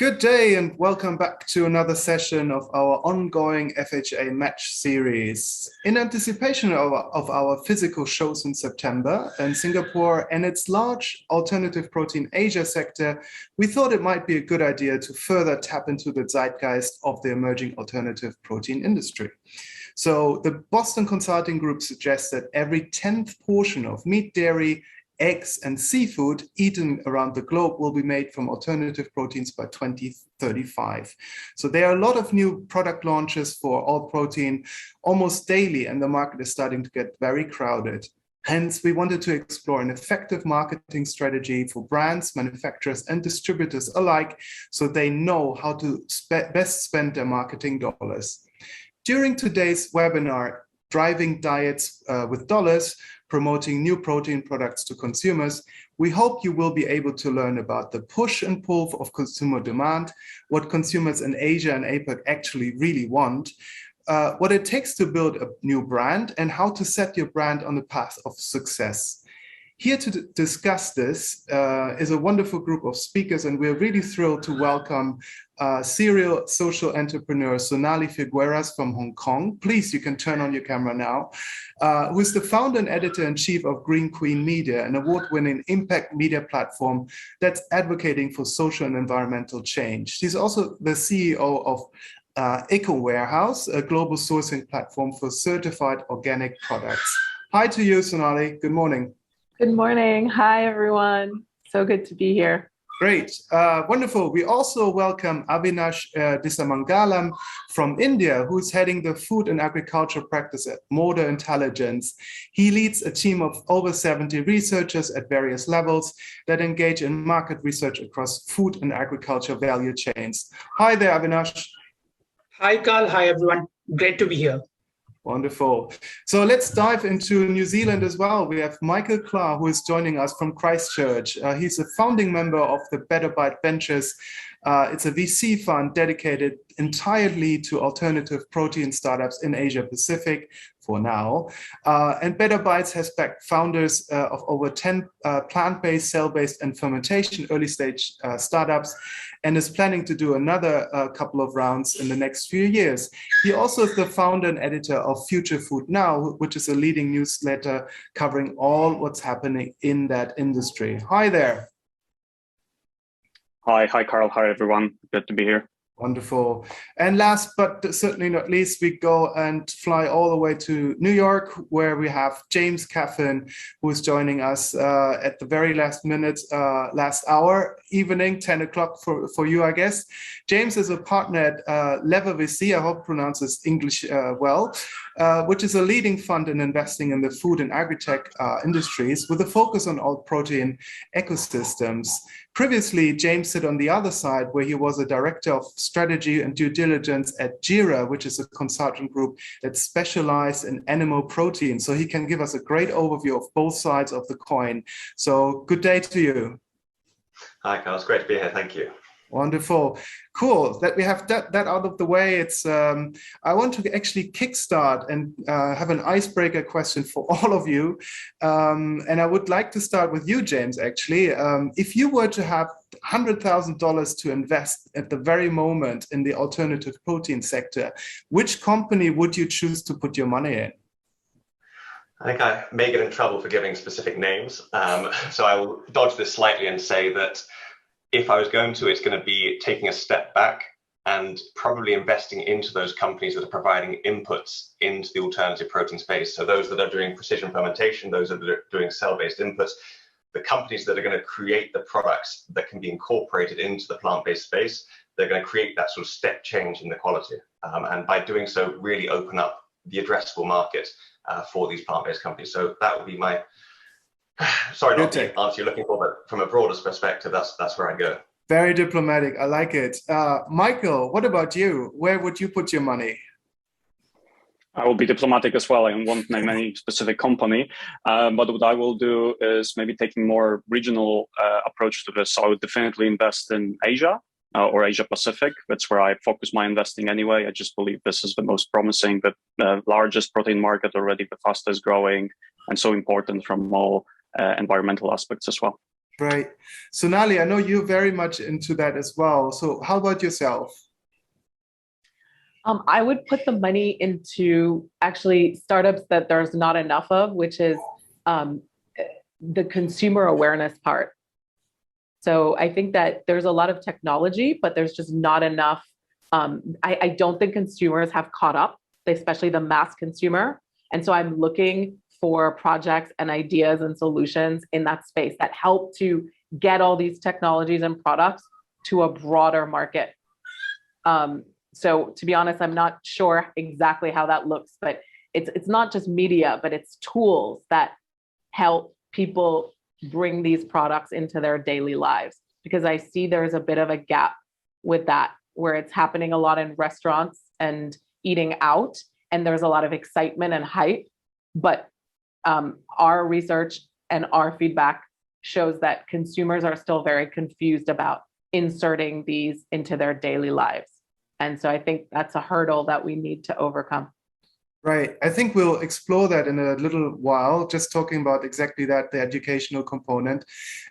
Good day and welcome back to another session of our ongoing FHA Match series. In anticipation of our physical shows in September in Singapore and its large alternative protein Asia sector, we thought it might be a good idea to further tap into the zeitgeist of the emerging alternative protein industry. So the Boston Consulting Group suggests that every 10th portion of meat, dairy, eggs and seafood eaten around the globe will be made from alternative proteins by 2035. So there are a lot of new product launches for all protein almost daily, and the market is starting to get very crowded. Hence, we wanted to explore an effective marketing strategy for brands, manufacturers, and distributors alike, so they know how to best spend their marketing dollars. During today's webinar, Driving Diets with Dollars, promoting new protein products to consumers, we hope you will be able to learn about the push and pull of consumer demand, what consumers in Asia and APAC actually really want, what it takes to build a new brand, and how to set your brand on the path of success. Here to discuss this is a wonderful group of speakers, and we're really thrilled to welcome serial social entrepreneur Sonali Figueras from Hong Kong. Please, you can turn on your camera now. Who is the founder and editor-in-chief of Green Queen Media, an award-winning impact media platform that's advocating for social and environmental change. She's also the CEO of Eco Warehouse, a global sourcing platform for certified organic products. Hi to you, Sonali. Good morning. Good morning. Hi, everyone. So good to be here. Great. Wonderful. We also welcome Avinash Disamangalam from India, who's heading the food and agriculture practice at Moda Intelligence. He leads a team of over 70 researchers at various levels that engage in market research across food and agriculture value chains. Hi there, Avinash. Hi, Carl. Hi, everyone. Great to be here. Wonderful. So let's dive into New Zealand as well. We have Michael Clark, who is joining us from Christchurch. He's a founding member of the Better Bite Ventures. It's a VC fund dedicated entirely to alternative protein startups in Asia Pacific for now. And Better Bites has backed founders of over 10 plant-based, cell-based and fermentation early-stage startups, and is planning to do another couple of rounds in the next few years. He also is the founder and editor of Future Food Now, which is a leading newsletter covering all what's happening in that industry. Hi there. Hi, Carl. Hi, everyone. Good to be here. Wonderful. And last but certainly not least, we go and fly all the way to New York, where we have James Caffin, who is joining us at the very last minute, last hour, evening, 10 o'clock for you, I guess. James is a partner at Lever VC, I hope pronounces English well, which is a leading fund in investing in the food and agri-tech industries with a focus on all protein ecosystems. Previously, James sat on the other side, where he was a director of strategy and due diligence at JIRA, which is a consultant group that specializes in animal protein. So he can give us a great overview of both sides of the coin. So good day to you. Hi, Carl. It's great to be here. Thank you. Wonderful. Cool that we have that out of the way. It's I want to actually kickstart and have an icebreaker question for all of you. And I would like to start with you, James, actually. If you were to have $100,000 to invest at the very moment in the alternative protein sector, which company would you choose to put your money in? I think I may get in trouble for giving specific names. So I will dodge this slightly and say that if I was going to, it's going to be taking a step back and probably investing into those companies that are providing inputs into the alternative protein space. So those that are doing precision fermentation, those that are doing cell-based inputs, the companies that are going to create the products that can be incorporated into the plant-based space, they're going to create that sort of step change in the quality. And by doing so, really open up the addressable market for these plant-based companies. So that would be my sorry, not the answer you're looking for, but from a broader perspective, that's where I go. Very diplomatic. I like it. Michael, what about you? Where would you put your money? I will be diplomatic as well. I won't name any specific company, but what I will do is maybe taking more regional approach to this. So I would definitely invest in Asia or Asia Pacific. That's where I focus my investing anyway. I just believe this is the most promising, the largest protein market already, the fastest growing, and so important from all environmental aspects as well. Right. Sonali, I know you're very much into that as well. So how about yourself? I would put the money into actually startups that there's not enough of, which is um, the consumer awareness part. So I think that there's a lot of technology, but there's just not enough. I don't think consumers have caught up, especially the mass consumer. And so I'm looking for projects and ideas and solutions in that space that help to get all these technologies and products to a broader market. So to be honest, I'm not sure exactly how that looks, but it's not just media, but it's tools that help people bring these products into their daily lives. Because I see there's a bit of a gap with that, where it's happening a lot in restaurants and eating out, and there's a lot of excitement and hype. But our research and our feedback shows that consumers are still very confused about inserting these into their daily lives. And so I think that's a hurdle that we need to overcome. Right. I think we'll explore that in a little while, just talking about exactly that, the educational component.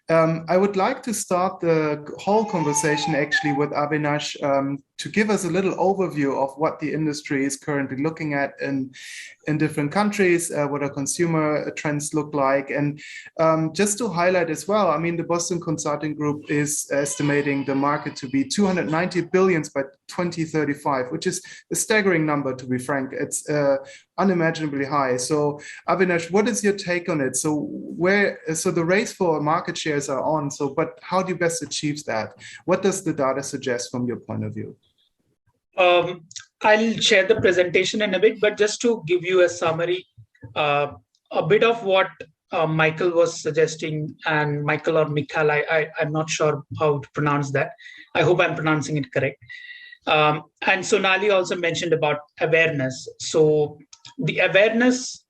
I would like to start the whole conversation actually with Avinash to give us a little overview of what the industry is currently looking at in different countries, what our consumer trends look like. And just to highlight as well, I mean, the Boston Consulting Group is estimating the market to be 290 billion by 2035, which is a staggering number, to be frank. It's unimaginably high. So Avinash, what is your take on it? So the race for market shares are on. So, but how do you best achieve that? What does the data suggest from your point of view? I'll share the presentation in a bit, but just to give you a summary, a bit of what Michael was suggesting, and Michael or Michael, I'm not sure how to pronounce that. I hope I'm pronouncing it correct. And Sonali also mentioned about awareness. So the awareness,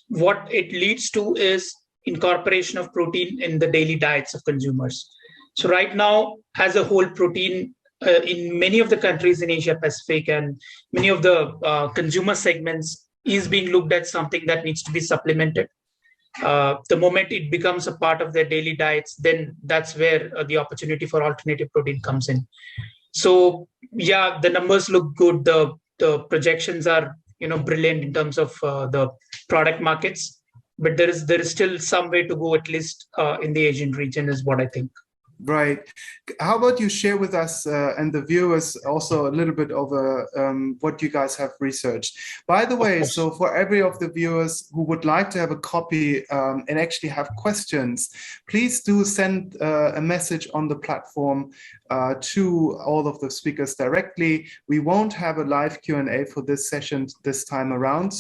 what it leads to is incorporation of protein in the daily diets of consumers. So right now, as a whole, protein in many of the countries in Asia Pacific and many of the consumer segments is being looked at something that needs to be supplemented. The moment it becomes a part of their daily diets, then that's where the opportunity for alternative protein comes in. So yeah, the numbers look good. The projections are brilliant in terms of the product markets, but there is still some way to go, at least in the Asian region, is what I think. Right. How about you share with us and the viewers also a little bit of what you guys have researched? By the way, so for every of the viewers who would like to have a copy and actually have questions, please do send a message on the platform to all of the speakers directly. We won't have a live Q&A for this session this time around,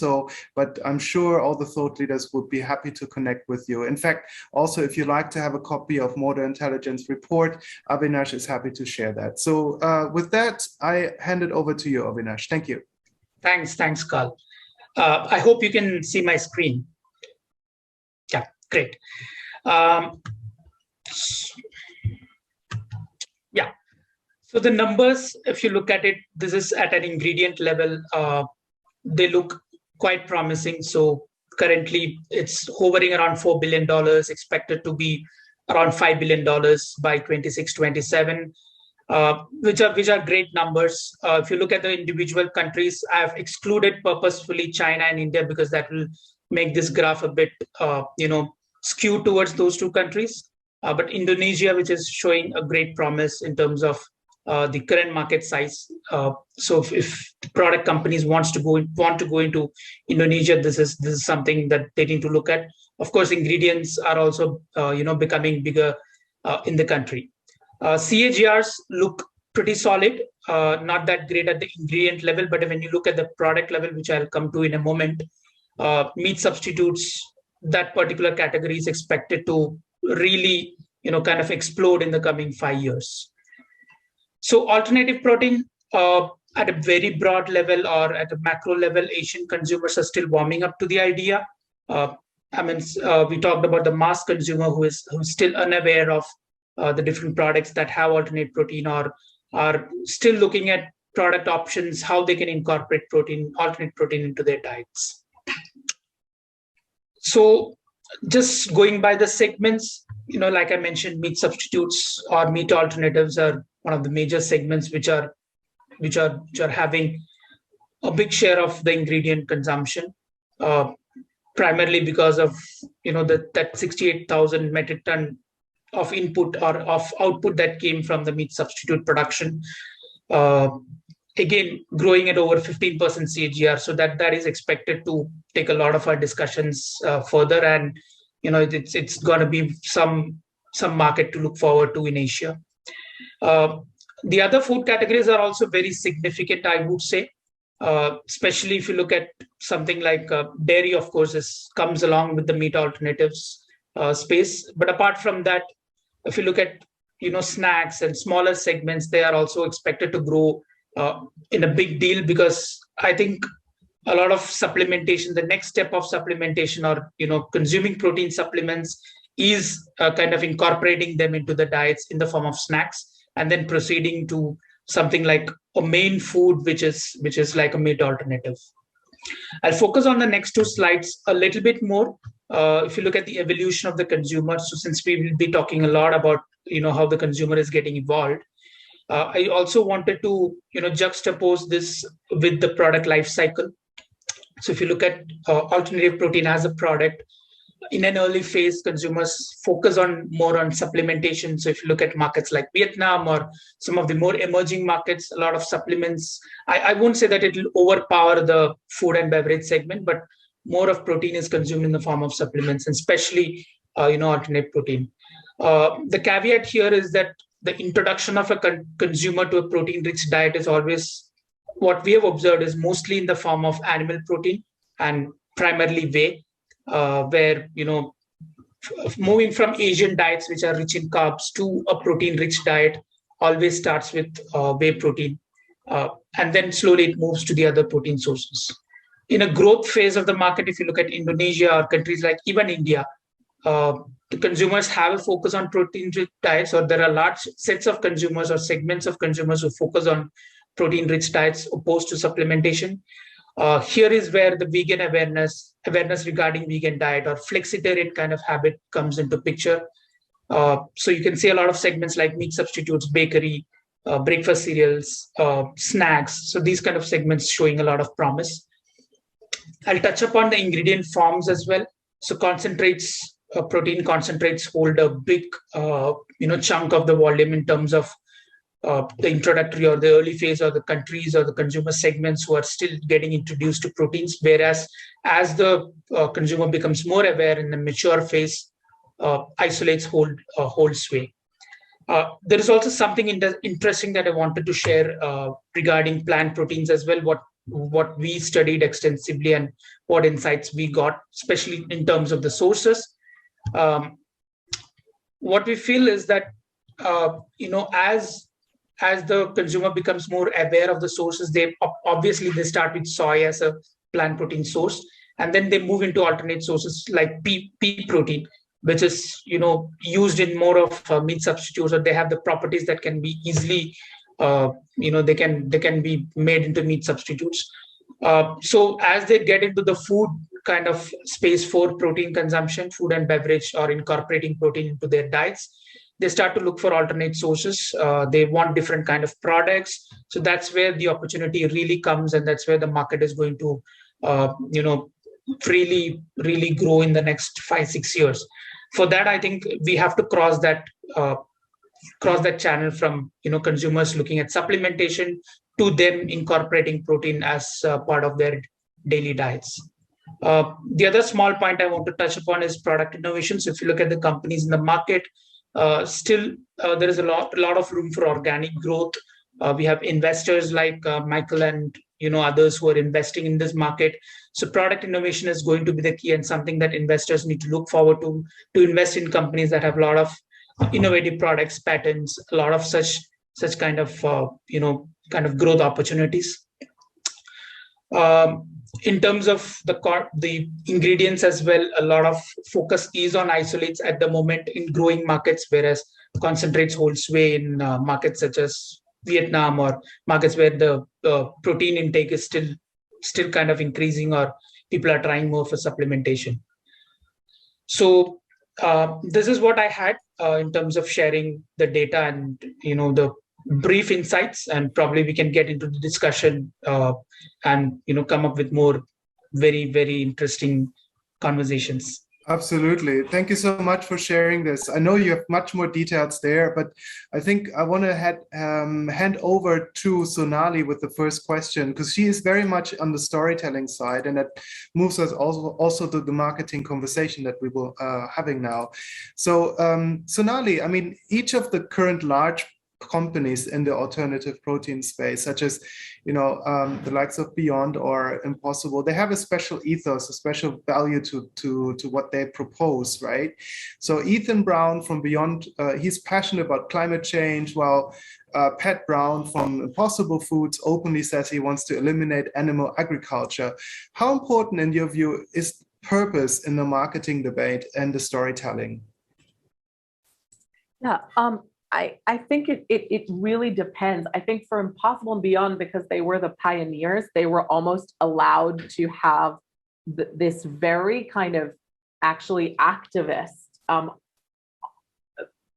but I'm sure all the thought leaders would be happy to connect with you. In fact, also, if you'd like to have a copy of Modern Intelligence report, Avinash is happy to share that. So with that, I hand it over to you, Avinash. Thank you. Thanks, Carl. I hope you can see my screen. Yeah, great. Yeah, so the numbers, if you look at it, this is at an ingredient level. They look quite promising. So currently it's hovering around $4 billion, expected to be around $5 billion by 26-27, which are great numbers. If you look at the individual countries, I've excluded purposefully China and India because that will make this graph a bit, skewed towards those two countries. But Indonesia, which is showing a great promise in terms of the current market size. So if product companies want to go into Indonesia, this is something that they need to look at. Of course, ingredients are also becoming bigger in the country. CAGRs look pretty solid, not that great at the ingredient level, but when you look at the product level, which I'll come to in a moment, meat substitutes, that particular category is expected to really kind of explode in the coming 5 years. So alternative protein, at a very broad level or at a macro level, Asian consumers are still warming up to the idea. We talked about the mass consumer who's still unaware of the different products that have alternate protein or are still looking at product options, how they can incorporate alternate protein into their diets. So Just going by the segments, like I mentioned, meat substitutes or meat alternatives are one of the major segments which are having a big share of the ingredient consumption, primarily because of that 68,000 metric ton of input or of output that came from the meat substitute production. Again, growing at over 15% CAGR, so that is expected to take a lot of our discussions further, and it's going to be some market to look forward to in Asia. The other food categories are also very significant, I would say, especially if you look at something like dairy. Of course, comes along with the meat alternatives space, but apart from that, if you look at snacks and smaller segments, they are also expected to grow in a big deal, because I think a lot of supplementation, the next step of supplementation or consuming protein supplements is kind of incorporating them into the diets in the form of snacks, and then proceeding to something like a main food, which is like a meat alternative. I'll focus on the next two slides a little bit more. If you look at the evolution of the consumer, so since we will be talking a lot about how the consumer is getting evolved, I also wanted to juxtapose this with the product life cycle. So if you look at alternative protein as a product, in an early phase, consumers focus more on supplementation. So if you look at markets like Vietnam or some of the more emerging markets, a lot of supplements. I won't say that it will overpower the food and beverage segment, but more of protein is consumed in the form of supplements, and especially alternate protein. The caveat here is that the introduction of a consumer to a protein-rich diet is always, what we have observed is mostly in the form of animal protein and primarily whey, where moving from Asian diets which are rich in carbs to a protein-rich diet always starts with whey protein, and then slowly it moves to the other protein sources. In a growth phase of the market, if you look at Indonesia or countries like even India, the consumers have a focus on protein-rich diets, or there are large sets of consumers or segments of consumers who focus on protein-rich diets opposed to supplementation. Here is where the vegan awareness regarding vegan diet or flexitarian kind of habit comes into picture. So you can see a lot of segments like meat substitutes, bakery, breakfast cereals, snacks. So these kind of segments showing a lot of promise. I'll touch upon the ingredient forms as well. So concentrates, protein concentrates hold a big chunk of the volume in terms of the introductory or the early phase, or the countries or the consumer segments who are still getting introduced to proteins. Whereas as the consumer becomes more aware in the mature phase, isolates hold sway. There is also something interesting that I wanted to share regarding plant proteins as well, what we studied extensively and what insights we got, especially in terms of the sources. What we feel is that as the consumer becomes more aware of the sources, they start with soy as a plant protein source, and then they move into alternate sources like pea protein, which is used in more of meat substitutes, or they have the properties that can be easily they can be made into meat substitutes. So as they get into the food kind of space for protein consumption, food and beverage, or incorporating protein into their diets, they start to look for alternate sources. They want different kind of products. So that's where the opportunity really comes, and that's where the market is going to really grow in the next 5-6 years. For that, I think we have to cross that channel from consumers looking at supplementation to them incorporating protein as part of their daily diets. The other small point I want to touch upon is product innovation. So if you look at the companies in the market, still there is a lot of room for organic growth. We have investors like Michael and others who are investing in this market. So product innovation is going to be the key, and something that investors need to look forward to invest in companies that have a lot of innovative products, patents, a lot of such kind of growth opportunities. In terms of the ingredients as well, a lot of focus is on isolates at the moment in growing markets, whereas concentrates hold sway in markets such as Vietnam, or markets where the protein intake is still kind of increasing, or people are trying more for supplementation. So this is what I had in terms of sharing the data and the brief insights, and probably we can get into the discussion and come up with more very, very interesting conversations. Absolutely. Thank you so much for sharing this. I know you have much more details there, but I think I want to hand over to Sonali with the first question, because she is very much on the storytelling side, and that moves us also to the marketing conversation that we will having now. So Sonali, I mean, each of the current large companies in the alternative protein space, such as the likes of Beyond or Impossible, they have a special ethos, a special value to what they propose, right? So Ethan Brown from Beyond, he's passionate about climate change, while Pat Brown from Impossible Foods openly says he wants to eliminate animal agriculture. How important, in your view, is purpose in the marketing debate and the storytelling? Yeah, I think it really depends. I think for Impossible and Beyond, because they were the pioneers, they were almost allowed to have this very kind of actually activist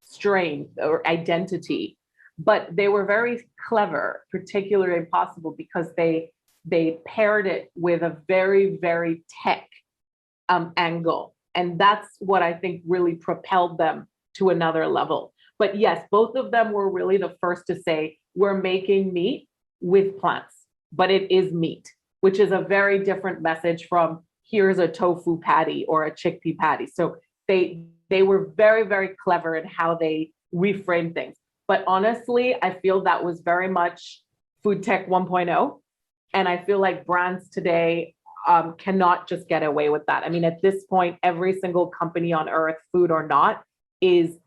strain or identity, but they were very clever, particularly Impossible, because they paired it with a very, very tech angle. And that's what I think really propelled them to another level. But yes, both of them were really the first to say, we're making meat with plants, but it is meat, which is a very different message from here's a tofu patty or a chickpea patty. So they were very, very clever in how they reframed things. But honestly, I feel that was very much food tech 1.0. And I feel like brands today cannot just get away with that. I mean, at this point, every single company on earth, food or not, is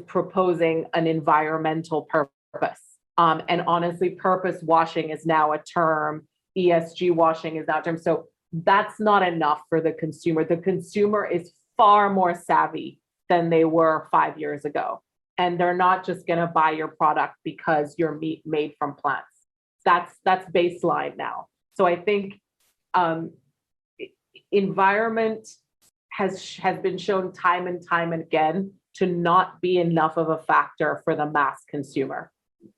proposing an environmental purpose. And honestly, purpose washing is now a term. ESG washing is now a term. So that's not enough for the consumer. The consumer is far more savvy than they were 5 years ago. And they're not just going to buy your product because you're meat made from plants. That's baseline now. So I think environment has been shown time and time again to not be enough of a factor for the mass consumer.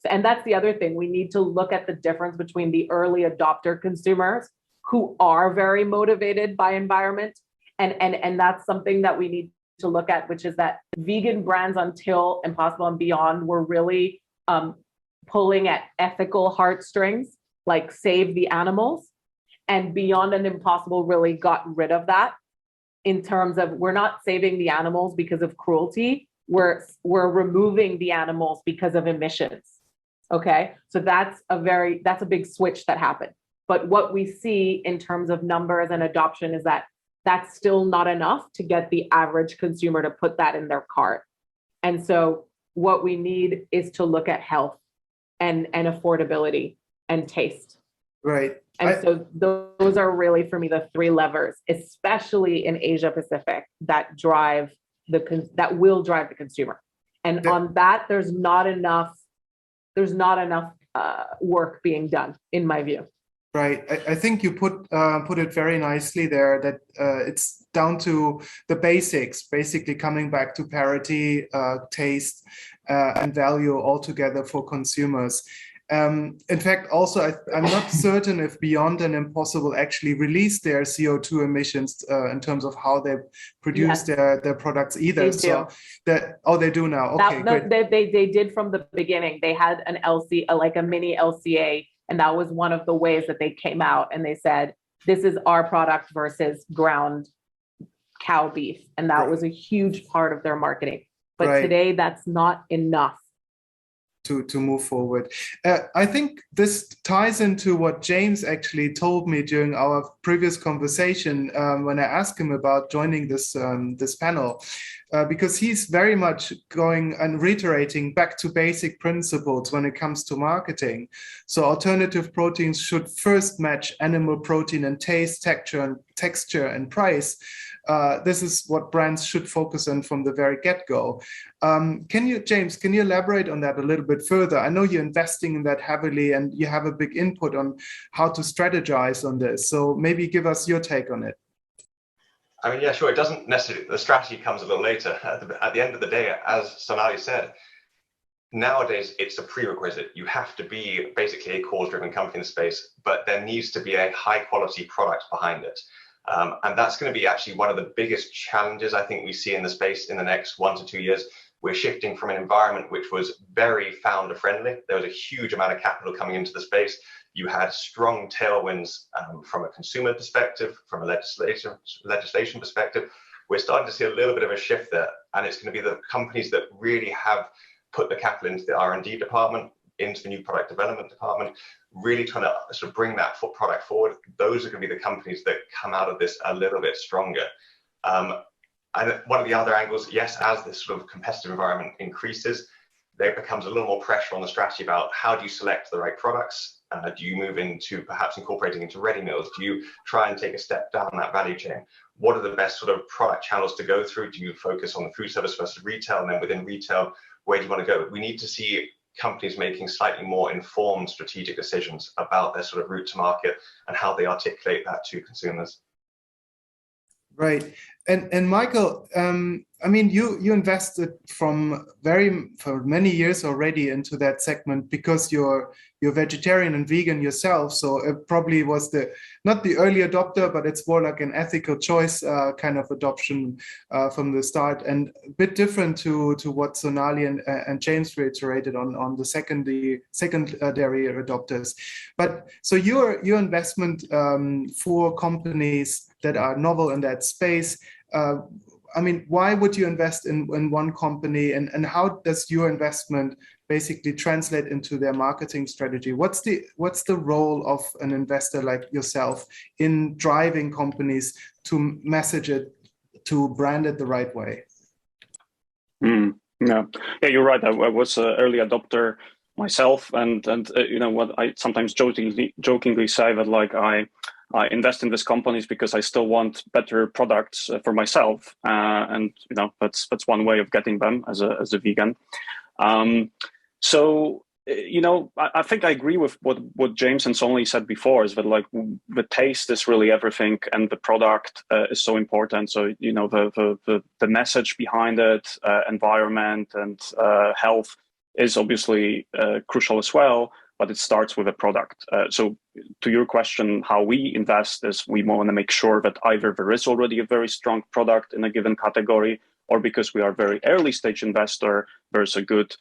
And that's the other thing. We need to look at the difference between the early adopter consumers who are very motivated by environment. And that's something that we need to look at, which is that vegan brands until Impossible and Beyond were really pulling at ethical heartstrings, like save the animals. And Beyond and Impossible really got rid of that, in terms of we're not saving the animals because of cruelty, we're removing the animals because of emissions. Okay, so that's a big switch that happened. But what we see in terms of numbers and adoption is that that's still not enough to get the average consumer to put that in their cart. And so what we need is to look at health and affordability and taste. Right. And so those are really, for me, the three levers, especially in Asia Pacific, that will drive the consumer. And on that, there's not enough work being done, in my view. Right. I think you put it very nicely there, that it's down to the basics, basically coming back to parity, taste, and value altogether for consumers. In fact, also, I'm not certain if Beyond and Impossible actually released their CO2 emissions in terms of how they produce their products either. They so do. They do now. Okay, no, they did from the beginning. They had an like a mini LCA, and that was one of the ways that they came out and they said, this is our product versus ground cow beef. And that was a huge part of their marketing. But today, that's not enough to move forward. I think this ties into what James actually told me during our previous conversation when I asked him about joining this panel, because he's very much going and reiterating back to basic principles when it comes to marketing. So alternative proteins should first match animal protein in taste, texture and price. This is what brands should focus on from the very get-go. James, can you elaborate on that a little bit further? I know you're investing in that heavily and you have a big input on how to strategize on this. So maybe give us your take on it. I mean, yeah, sure. It doesn't necessarily, the strategy comes a little later. At the end of the day, as Sonali said, nowadays it's a prerequisite. You have to be basically a cause-driven company in the space, but there needs to be a high-quality product behind it. And that's going to be actually one of the biggest challenges I think we see in the space in the next 1 to 2 years. We're shifting from an environment which was very founder-friendly. There was a huge amount of capital coming into the space. You had strong tailwinds from a consumer perspective, from a legislation perspective. We're starting to see a little bit of a shift there, and it's going to be the companies that really have put the capital into the R&D department, into the new product development department, really trying to sort of bring that product forward. Those are going to be the companies that come out of this a little bit stronger. And one of the other angles, yes, as this sort of competitive environment increases, there becomes a little more pressure on the strategy about how do you select the right products? Do you move into perhaps incorporating into ready meals? Do you try and take a step down that value chain? What are the best sort of product channels to go through? Do you focus on the food service versus retail? And then within retail, where do you want to go? We need to see companies making slightly more informed strategic decisions about their sort of route to market and how they articulate that to consumers. Right. And Michael, I mean, you invested for many years already into that segment because you're vegetarian and vegan yourself. So it probably was not the early adopter, but it's more like an ethical choice kind of adoption from the start, and a bit different to what Sonali and James reiterated on the secondary adopters. But so your investment for companies that are novel in that space, I mean, why would you invest in one company, and how does your investment basically translate into their marketing strategy? What's the role of an investor like yourself in driving companies to message it, to brand it the right way? Yeah, you're right. I was an early adopter myself, and you know what, I sometimes jokingly say that like I invest in these companies because I still want better products for myself, and you know that's one way of getting them as a vegan. So you know, I think I agree with what James and Sonali said before, is that like the taste is really everything, and the product is so important. So you know, the message behind it, environment and health is obviously crucial as well. But it starts with a product. So to your question, how we invest is we want to make sure that either there is already a very strong product in a given category, or because we are a very early stage investor, there's a good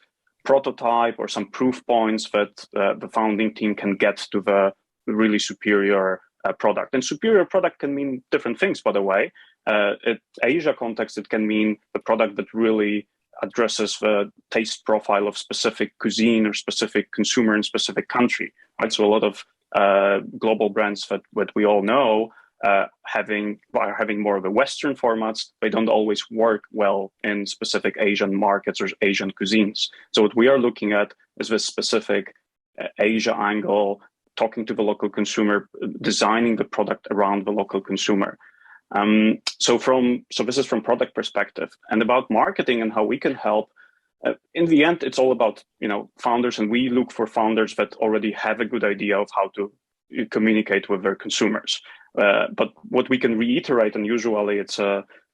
prototype or some proof points that the founding team can get to the really superior product. And superior product can mean different things, by the way. In Asia context, it can mean the product that really addresses the taste profile of specific cuisine or specific consumer in specific country, right? So a lot of global brands that we all know are having more of the Western formats, they don't always work well in specific Asian markets or Asian cuisines. So what we are looking at is this specific Asia angle, talking to the local consumer, designing the product around the local consumer. So this is from product perspective. And about marketing and how we can help, in the end, it's all about, you know, founders, and we look for founders that already have a good idea of how to communicate with their consumers. But what we can reiterate, and usually it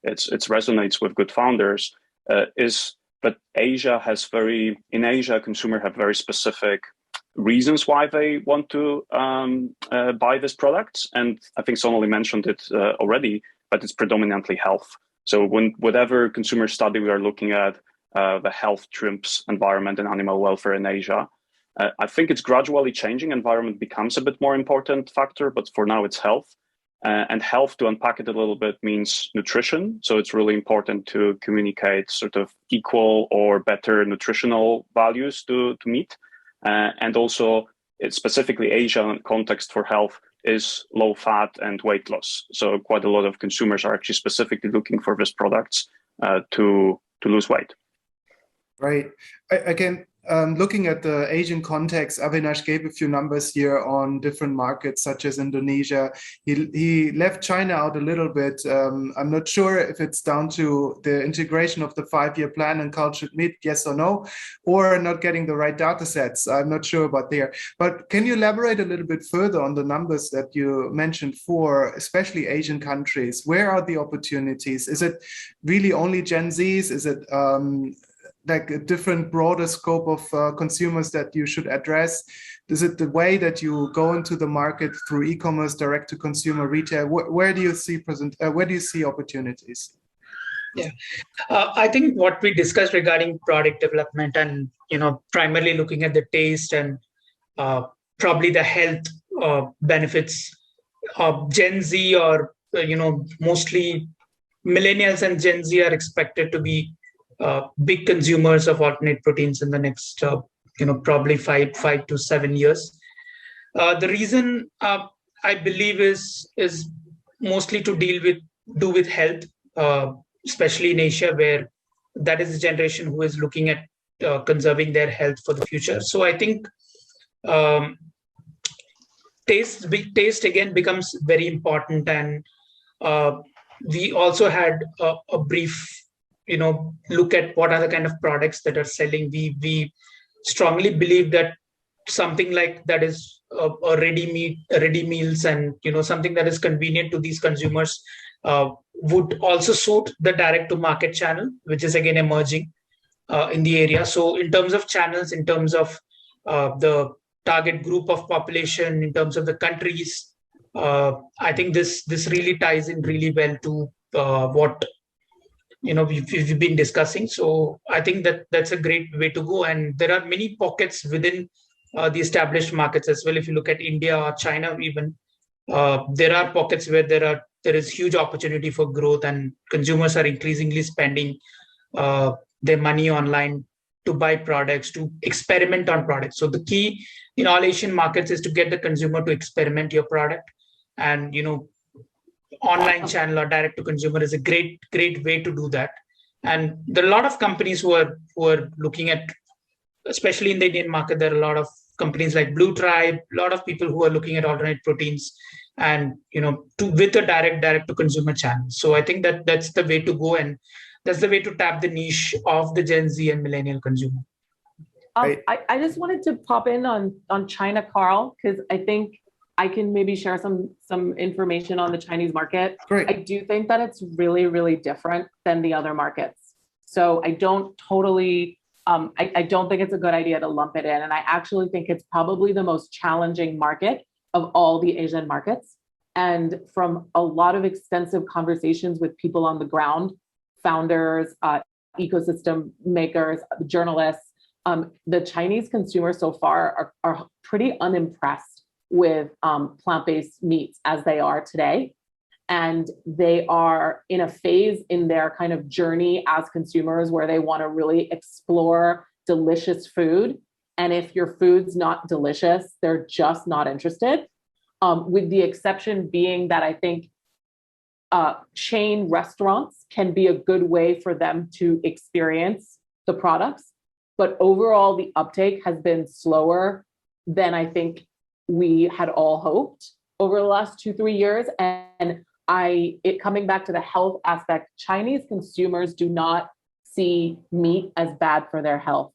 resonates with good founders, is that in Asia, consumers have very specific reasons why they want to buy these products. And I think Sonali mentioned it already, but it's predominantly health. So whatever consumer study we are looking at, the health trumps environment and animal welfare in Asia. I think it's gradually changing. Environment becomes a bit more important factor, but for now it's health. And health, to unpack it a little bit, means nutrition. So it's really important to communicate sort of equal or better nutritional values to meet. And also, it's specifically Asian context for health is low fat and weight loss. So quite a lot of consumers are actually specifically looking for these products to lose weight. Right. Again, looking at the Asian context, Avinash gave a few numbers here on different markets such as Indonesia. He left China out a little bit. I'm not sure if it's down to the integration of the 5-year plan and cultured meat, yes or no, or not getting the right data sets. I'm not sure about there. But can you elaborate a little bit further on the numbers that you mentioned for especially Asian countries? Where are the opportunities? Is it really only Gen Zs? Is it like a different, broader scope of consumers that you should address? Is it the way that you go into the market through e-commerce, direct-to-consumer retail? Where do you see opportunities? Yeah, I think what we discussed regarding product development and primarily looking at the taste and probably the health benefits of Gen Z, or mostly millennials and Gen Z are expected to be big consumers of alternate proteins in the next probably 5 to 7 years. The reason I believe is mostly to do with health, especially in Asia, where that is the generation who is looking at conserving their health for the future. So I think taste again becomes very important, and we also had a brief look at what are the kind of products that are selling. We strongly believe that something like that is a ready meals, and something that is convenient to these consumers would also suit the direct to market channel, which is again emerging in the area. So in terms of channels, in terms of the target group of population, in terms of the countries, I think this really ties in really well to what we've been discussing. So I think that's a great way to go, and there are many pockets within the established markets as well. If you look at India or China even, there are pockets where there is huge opportunity for growth, and consumers are increasingly spending their money online to buy products, to experiment on products. So the key in all Asian markets is to get the consumer to experiment your product, and online channel or direct to consumer is a great way to do that. And there are a lot of companies who are looking at, especially in the Indian market, there are a lot of companies like Blue Tribe, a lot of people who are looking at alternate proteins, and with a direct to consumer channel. So I think that's the way to go, and that's the way to tap the niche of the Gen Z and millennial consumer. I just wanted to pop in on China, Carl, because I think I can maybe share some information on the Chinese market. Great. I do think that it's really, really different than the other markets. So I don't totally, I don't think it's a good idea to lump it in. And I actually think it's probably the most challenging market of all the Asian markets. And from a lot of extensive conversations with people on the ground, founders, ecosystem makers, journalists, the Chinese consumers so far are pretty unimpressed with plant-based meats as they are today. And they are in a phase in their kind of journey as consumers where they want to really explore delicious food. And if your food's not delicious, they're just not interested. With the exception being that I think chain restaurants can be a good way for them to experience the products. But overall, the uptake has been slower than I think we had all hoped over the last 2-3 years. And coming back to the health aspect, Chinese consumers do not see meat as bad for their health.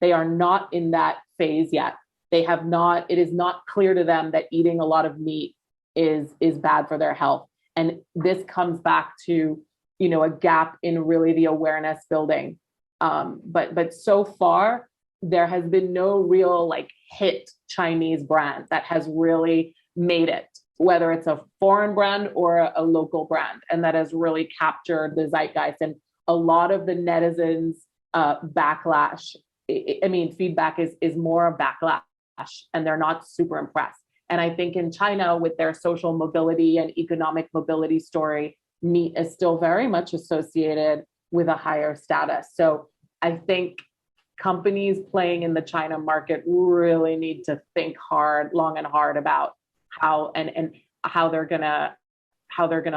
They are not in that phase yet. It is not clear to them that eating a lot of meat is bad for their health. And this comes back to, a gap in really the awareness building. But so far, there has been no real hit Chinese brand that has really made it, whether it's a foreign brand or a local brand, and that has really captured the zeitgeist. And a lot of the netizens' backlash, feedback is more a backlash, and they're not super impressed. And I think in China, with their social mobility and economic mobility story, meat is still very much associated with a higher status. So I think companies playing in the China market really need to think long and hard about how they're gonna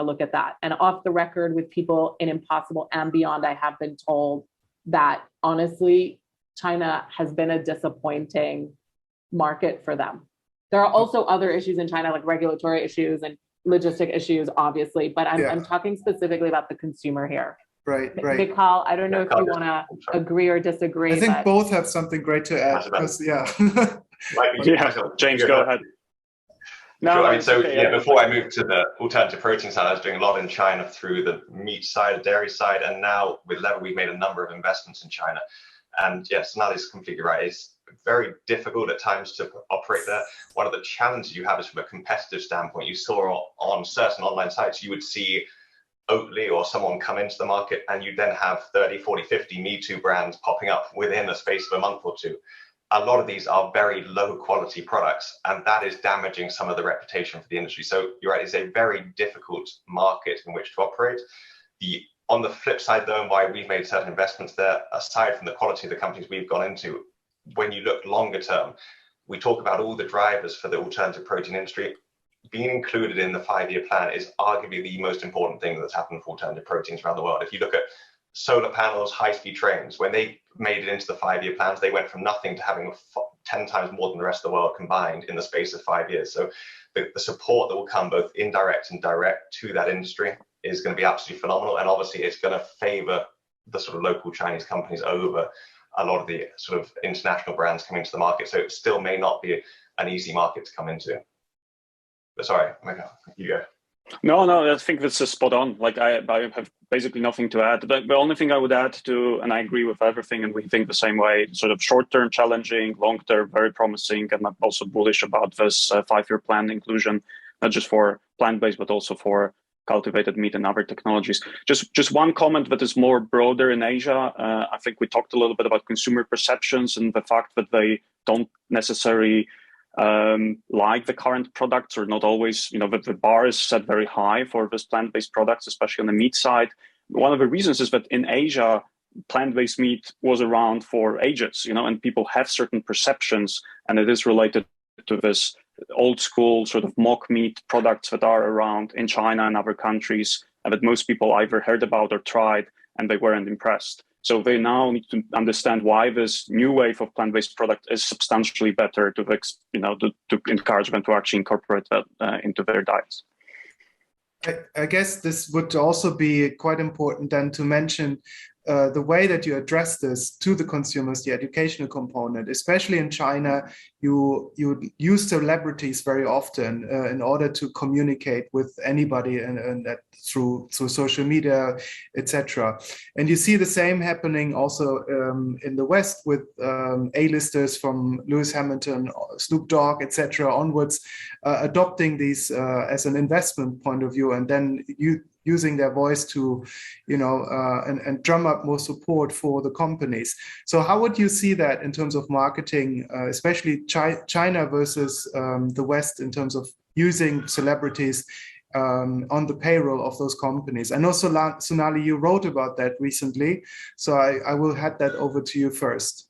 look at that. And off the record with people in Impossible and Beyond, I have been told that honestly, China has been a disappointing market for them. There are also other issues in China, like regulatory issues and logistic issues, obviously, but I'm talking specifically about the consumer here. Right. Mikhail, I don't know if you want to agree or disagree. I think both have something great to add. James, go ahead. No, sure. I mean, so before I moved to the alternative protein side, I was doing a lot in China through the meat side, dairy side, and now with Lever, we've made a number of investments in China. And yes, Sonali is completely right. It's very difficult at times to operate there. One of the challenges you have is from a competitive standpoint. You saw on certain online sites, you would see Oatly or someone come into the market, and you then have 30, 40, 50 Me Too brands popping up within the space of a month or two. A lot of these are very low quality products, and that is damaging some of the reputation for the industry. So you're right, it's a very difficult market in which to operate. On the flip side, though, and why we've made certain investments there, aside from the quality of the companies we've gone into, when you look longer term, we talk about all the drivers for the alternative protein industry. Being included in the 5-year plan is arguably the most important thing that's happened for alternative proteins around the world. If you look at solar panels, high-speed trains, when they made it into the 5-year plans, they went from nothing to having 10 times more than the rest of the world combined in the space of 5 years. So the support that will come both indirect and direct to that industry is going to be absolutely phenomenal. And obviously it's going to favor the sort of local Chinese companies over a lot of the sort of international brands coming to the market. So it still may not be an easy market to come into. But sorry, you go. No, I think that's spot on. Like I have basically nothing to add. But the only thing I would add to, and I agree with everything, and we think the same way, sort of short-term challenging, long-term very promising, and I'm also bullish about this 5-year plan inclusion, not just for plant-based, but also for cultivated meat and other technologies. Just one comment that is more broader in Asia. I think we talked a little bit about consumer perceptions and the fact that they don't necessarily like the current products, or not always, that the bar is set very high for this plant-based products, especially on the meat side. One of the reasons is that in Asia, plant-based meat was around for ages, and people have certain perceptions, and it is related to this old school sort of mock meat products that are around in China and other countries, and that most people either heard about or tried, and they weren't impressed. So they now need to understand why this new wave of plant-based product is substantially better to encourage them to actually incorporate that into their diets. I guess this would also be quite important then to mention the way that you address this to the consumers, the educational component. Especially in China, you use celebrities very often in order to communicate with anybody and that through social media, etc. And you see the same happening also in the West with A-listers from Lewis Hamilton, Snoop Dogg, etc. onwards, adopting these as an investment point of view, and then using their voice to, and drum up more support for the companies. So how would you see that in terms of marketing, especially China versus the West, in terms of using celebrities on the payroll of those companies? I know, Sonali, you wrote about that recently, so I will hand that over to you first.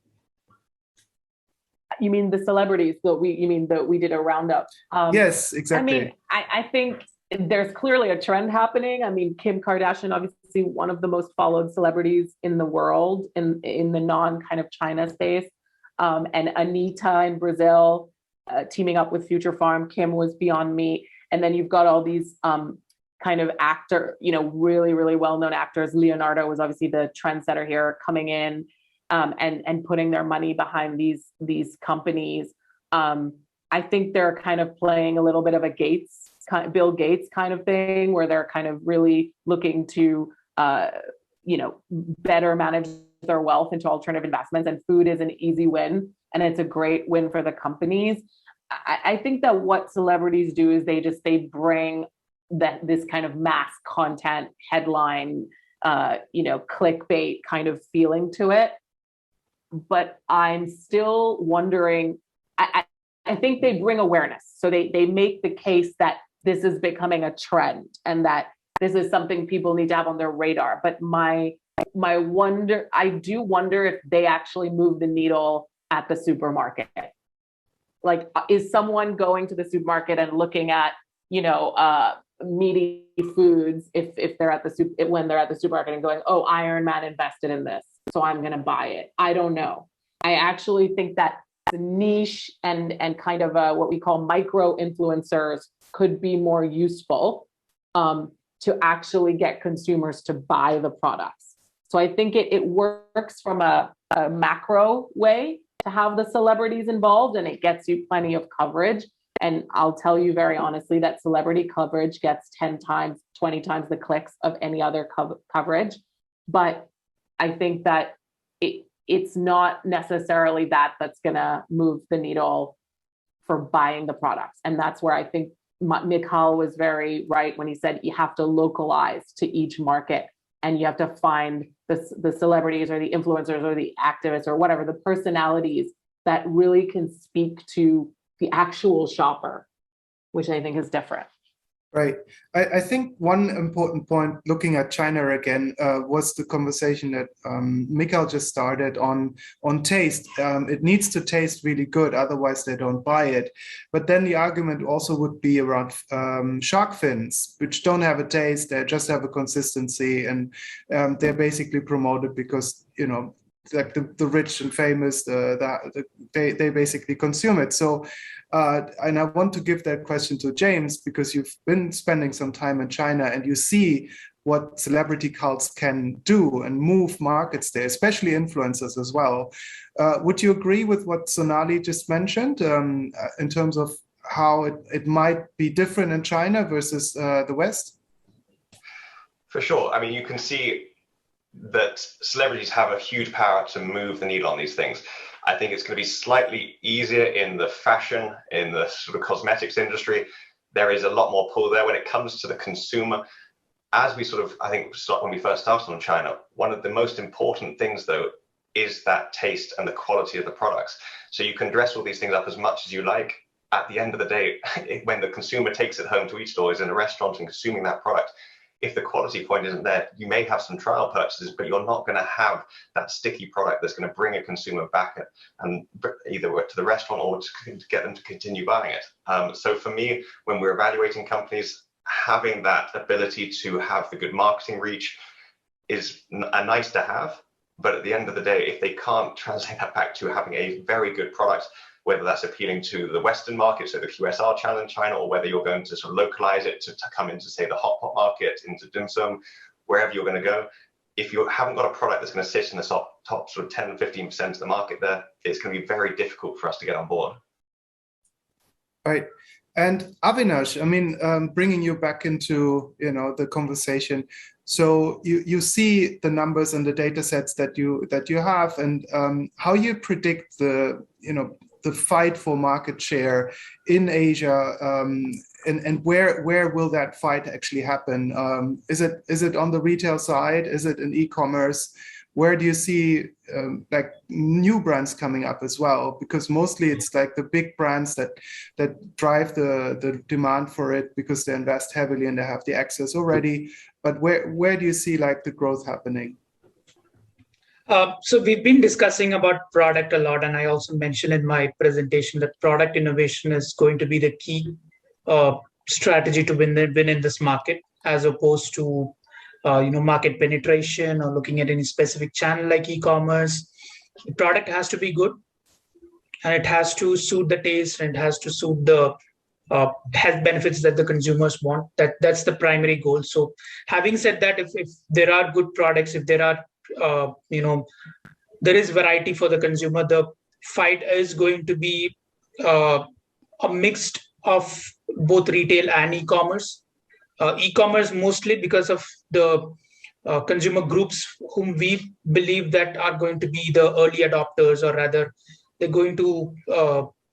You mean the celebrities? We did a roundup? Yes, exactly. I mean, I think there's clearly a trend happening. I mean, Kim Kardashian, obviously one of the most followed celebrities in the world in the non kind of China space. And Anita in Brazil, teaming up with Future Farm. Kim was Beyond Meat. And then you've got all these kind of really, really well-known actors. Leonardo was obviously the trendsetter here, coming in and putting their money behind these companies. I think they're kind of playing a little bit of a Bill Gates kind of thing, where they're kind of really looking to, better manage their wealth into alternative investments. And food is an easy win, and it's a great win for the companies. I think that what celebrities do is they bring this kind of mass content headline, clickbait kind of feeling to it. But I'm still wondering, I think they bring awareness. So they make the case that this is becoming a trend and that this is something people need to have on their radar. But I do wonder if they actually move the needle at the supermarket. Like, is someone going to the supermarket and looking at, meaty foods if they're when they're at the supermarket and going, oh, Iron Man invested in this, so I'm going to buy it? I don't know. I actually think that the niche and kind of what we call micro influencers could be more useful to actually get consumers to buy the products. So I think it works from a macro way to have the celebrities involved, and it gets you plenty of coverage. And I'll tell you very honestly that celebrity coverage gets 10 times, 20 times the clicks of any other coverage. But I think that it's not necessarily that's going to move the needle for buying the products. And that's where I think Michal was very right when he said you have to localize to each market, and you have to find the celebrities or the influencers or the activists or whatever, the personalities that really can speak to the actual shopper, which I think is different. Right. I think one important point, looking at China again, was the conversation that Michal just started on taste. It needs to taste really good, otherwise they don't buy it. But then the argument also would be around shark fins, which don't have a taste, they just have a consistency, and they're basically promoted because, like the rich and famous, they basically consume it. So, and I want to give that question to James, because you've been spending some time in China and you see what celebrity cults can do and move markets there, especially influencers as well. Would you agree with what Sonali just mentioned in terms of how it might be different in China versus the West? For sure. I mean, you can see that celebrities have a huge power to move the needle on these things. I think it's going to be slightly easier in the fashion, in the sort of cosmetics industry. There is a lot more pull there when it comes to the consumer. As we sort of, I think, when we first started on China, one of the most important things, though, is that taste and the quality of the products. So you can dress all these things up as much as you like. At the end of the day, when the consumer takes it home to each store, is in a restaurant and consuming that product, if the quality point isn't there, you may have some trial purchases, but you're not going to have that sticky product that's going to bring a consumer back and either to the restaurant or to get them to continue buying it. So for me, when we're evaluating companies, having that ability to have the good marketing reach is a nice to have. But at the end of the day, if they can't translate that back to having a very good product, whether that's appealing to the Western market, so the QSR channel in China, or whether you're going to sort of localize it to come into, say, the hot pot market, into dim sum, wherever you're going to go, if you haven't got a product that's going to sit in the top sort of 10, 15% of the market there, it's going to be very difficult for us to get on board. Right. And Avinash, I mean, bringing you back into, the conversation. So you see the numbers and the data sets that you have, and how you predict the fight for market share in Asia, and where will that fight actually happen? Is it on the retail side? Is it in e-commerce? Where do you see like new brands coming up as well? Because mostly it's like the big brands that drive the demand for it because they invest heavily and they have the access already. But where do you see like the growth happening? So we've been discussing about product a lot, and I also mentioned in my presentation that product innovation is going to be the key strategy to win in this market, as opposed to market penetration or looking at any specific channel like e-commerce. The product has to be good, and it has to suit the taste, and it has to suit the health benefits that the consumers want. That's the primary goal. So having said that, if there are good products, if there are there is variety for the consumer, the fight is going to be a mixed of both retail and e-commerce. E-commerce mostly because of the consumer groups whom we believe that are going to be the early adopters, or rather they're going to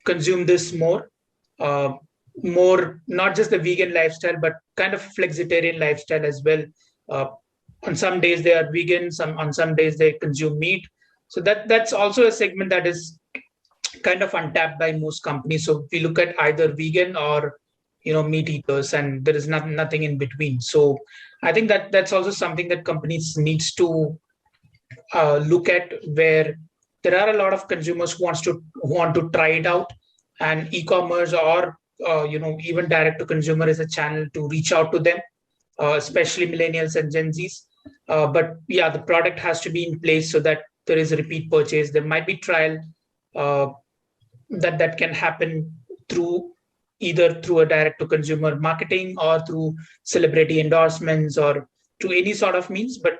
consume this more, not just the vegan lifestyle, but kind of flexitarian lifestyle as well. On some days they are vegan, on some days they consume meat. So that's also a segment that is kind of untapped by most companies. So we look at either vegan or meat eaters, and there is nothing in between. So I think that's also something that companies needs to look at, where there are a lot of consumers who want to try it out, and e-commerce or even direct to consumer is a channel to reach out to them, especially millennials and Gen Zs. But yeah, the product has to be in place so that there is a repeat purchase. There might be trial that can happen through either through a direct to consumer marketing or through celebrity endorsements or through any sort of means. But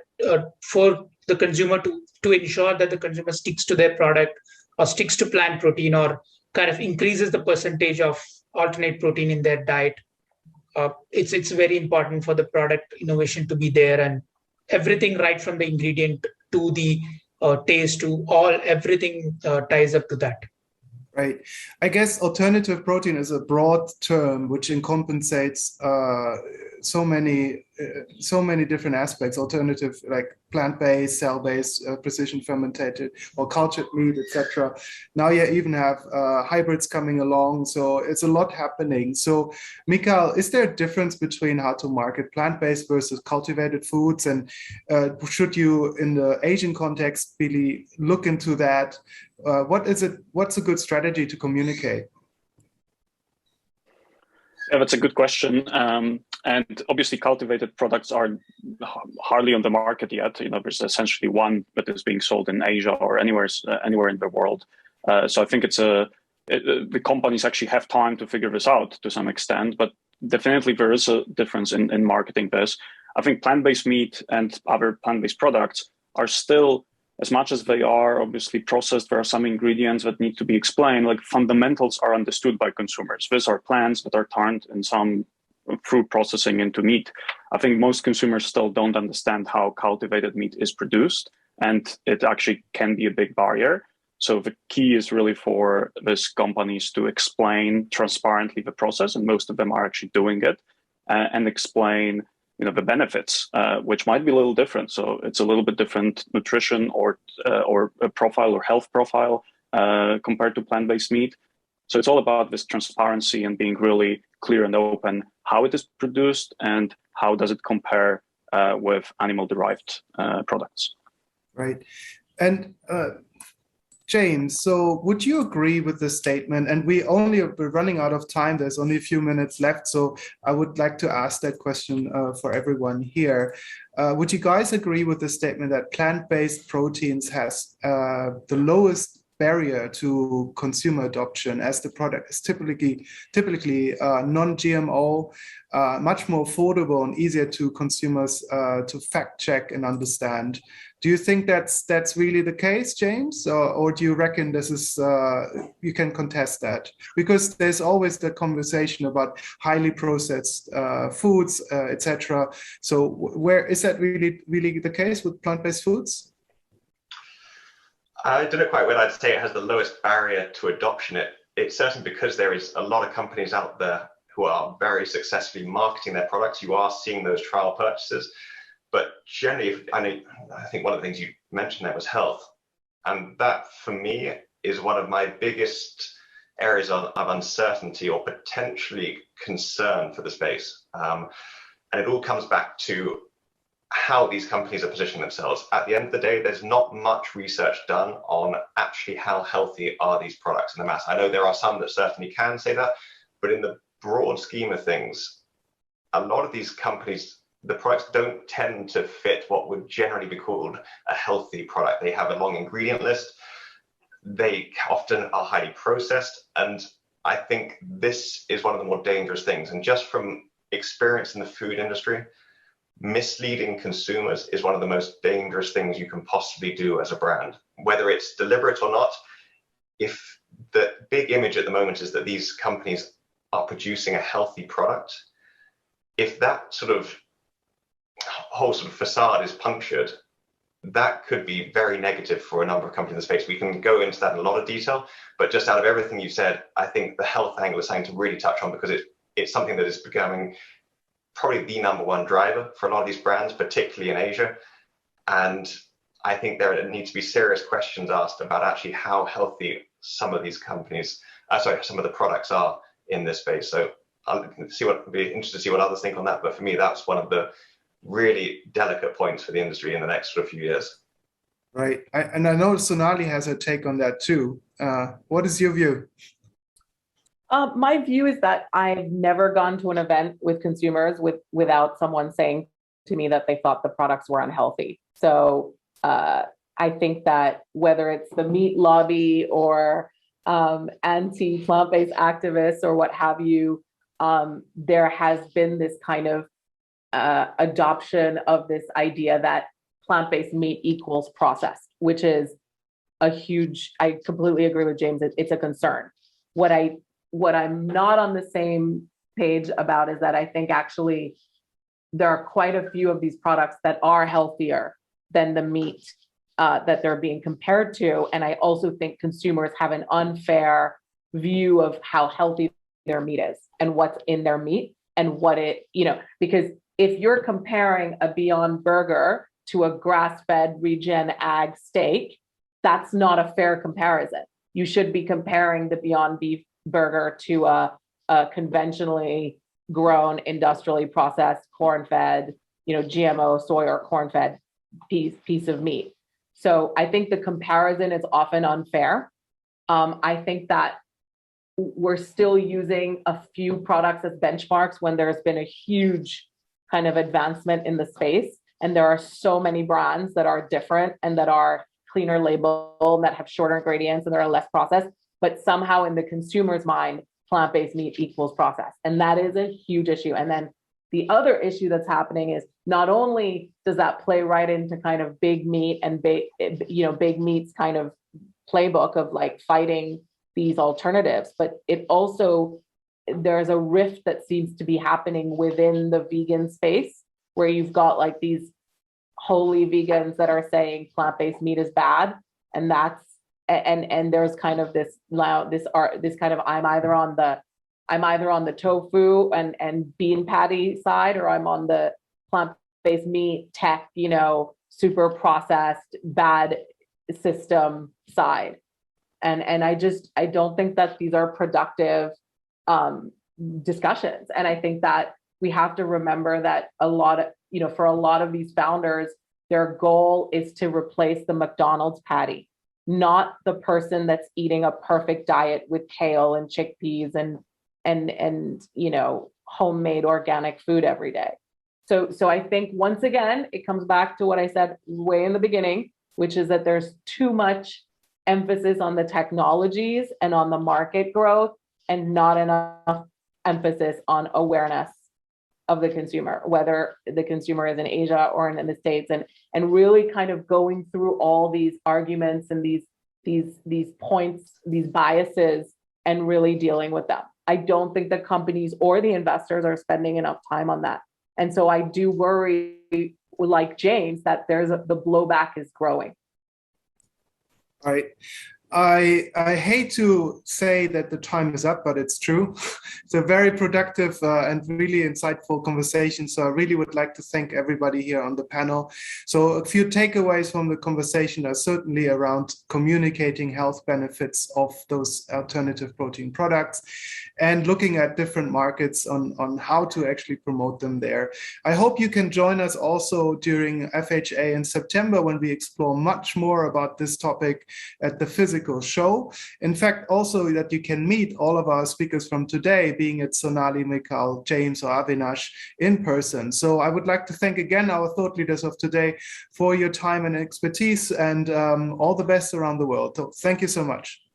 for the consumer to ensure that the consumer sticks to their product or sticks to plant protein or kind of increases the percentage of alternate protein in their diet, it's very important for the product innovation to be there, and everything right from the ingredient to the taste to everything ties up to that. Right. I guess alternative protein is a broad term which encompasses so many different aspects. Alternative, like plant-based, cell-based, precision fermented or cultured meat, etc. Now you even have hybrids coming along, so it's a lot happening. So, Mikael, is there a difference between how to market plant-based versus cultivated foods, and should you, in the Asian context, really look into that? What's a good strategy to communicate? Yeah, that's a good question. And obviously cultivated products are hardly on the market yet. There's essentially one that is being sold in Asia or anywhere in the world. So I think the companies actually have time to figure this out to some extent, but definitely there is a difference in marketing this. I think plant-based meat and other plant-based products are still, as much as they are obviously processed, there are some ingredients that need to be explained, like fundamentals are understood by consumers. These are plants that are turned in some through processing into meat. I think most consumers still don't understand how cultivated meat is produced, and it actually can be a big barrier. So the key is really for these companies to explain transparently the process, and most of them are actually doing it, and explain the benefits, which might be a little different. So it's a little bit different nutrition or a profile or health profile compared to plant-based meat. So it's all about this transparency and being really clear and open how it is produced and how does it compare with animal-derived products. Right. And James, so would you agree with this statement? And we're running out of time. There's only a few minutes left. So I would like to ask that question for everyone here. Would you guys agree with the statement that plant-based proteins has the lowest barrier to consumer adoption, as the product is typically non-GMO, much more affordable and easier to consumers to fact check and understand? Do you think that's really the case, James, or do you reckon this is you can contest that? Because there's always the conversation about highly processed foods, etc. So where is that really the case with plant-based foods? I don't know quite whether I'd say it has the lowest barrier to adoption. It's certainly because there is a lot of companies out there who are very successfully marketing their products. You are seeing those trial purchases. But generally, I think one of the things you mentioned there was health. And that, for me, is one of my biggest areas of uncertainty or potentially concern for the space. And it all comes back to how these companies are positioning themselves. At the end of the day, there's not much research done on actually how healthy are these products in the mass. I know there are some that certainly can say that, but in the broad scheme of things, a lot of these companies, the products don't tend to fit what would generally be called a healthy product. They have a long ingredient list. They often are highly processed. And I think this is one of the more dangerous things. And just from experience in the food industry, misleading consumers is one of the most dangerous things you can possibly do as a brand, whether it's deliberate or not. If the big image at the moment is that these companies are producing a healthy product, if that whole facade is punctured, that could be very negative for a number of companies in the space. We can go into that in a lot of detail, but just out of everything you said, I think the health angle is something to really touch on, because it's something that is becoming probably the number one driver for a lot of these brands, particularly in Asia. And I think there need to be serious questions asked about actually how healthy some of these companies, some of the products are in this space. So I'll be interested to see what others think on that. But for me, that's one of the really delicate points for the industry in the next few years. Right. And I know Sonali has a take on that too. What is your view? My view is that I've never gone to an event with consumers without someone saying to me that they thought the products were unhealthy. So I think that whether it's the meat lobby or anti-plant-based activists or what have you, there has been this kind of adoption of this idea that plant-based meat equals processed, which is a huge, I completely agree with James, it's a concern. What I'm not on the same page about is that I think actually there are quite a few of these products that are healthier than the meat that they're being compared to. And I also think consumers have an unfair view of how healthy their meat is and what's in their meat and what it, because if you're comparing a Beyond Burger to a grass-fed regen ag steak, that's not a fair comparison. You should be comparing the Beyond Beef burger to a conventionally grown, industrially processed, corn-fed, GMO, soy or corn-fed piece of meat. So I think the comparison is often unfair. I think that we're still using a few products as benchmarks when there's been a huge kind of advancement in the space. And there are so many brands that are different and that are cleaner label, that have shorter ingredients and that are less processed. But somehow in the consumer's mind, plant-based meat equals processed. And that is a huge issue. And then the other issue that's happening is not only does that play right into kind of big meat and big meat's kind of playbook of like fighting these alternatives, but it also, there's a rift that seems to be happening within the vegan space where you've got like these holy vegans that are saying plant-based meat is bad. And that's, and there's kind of this kind of, I'm either on the tofu and bean patty side, or I'm on the plant-based meat tech, super processed bad system side. And I don't think that these are productive discussions. And I think that we have to remember that for a lot of these founders, their goal is to replace the McDonald's patty, not the person that's eating a perfect diet with kale and chickpeas and homemade organic food every day. So I think once again, it comes back to what I said way in the beginning, which is that there's too much emphasis on the technologies and on the market growth and not enough emphasis on awareness of the consumer, whether the consumer is in Asia or in the States, and really kind of going through all these arguments and these points, these biases, and really dealing with them. I don't think the companies or the investors are spending enough time on that. And so I do worry, like James, that the blowback is growing. All right. I hate to say that the time is up, but it's true. It's a very productive and really insightful conversation. So I really would like to thank everybody here on the panel. So a few takeaways from the conversation are certainly around communicating health benefits of those alternative protein products and looking at different markets on how to actually promote them there. I hope you can join us also during FHA in September when we explore much more about this topic at the physical show. In fact, also that you can meet all of our speakers from today, being it Sonali, Mikhail, James, or Avinash in person. So I would like to thank again our thought leaders of today for your time and expertise, and all the best around the world. So thank you so much.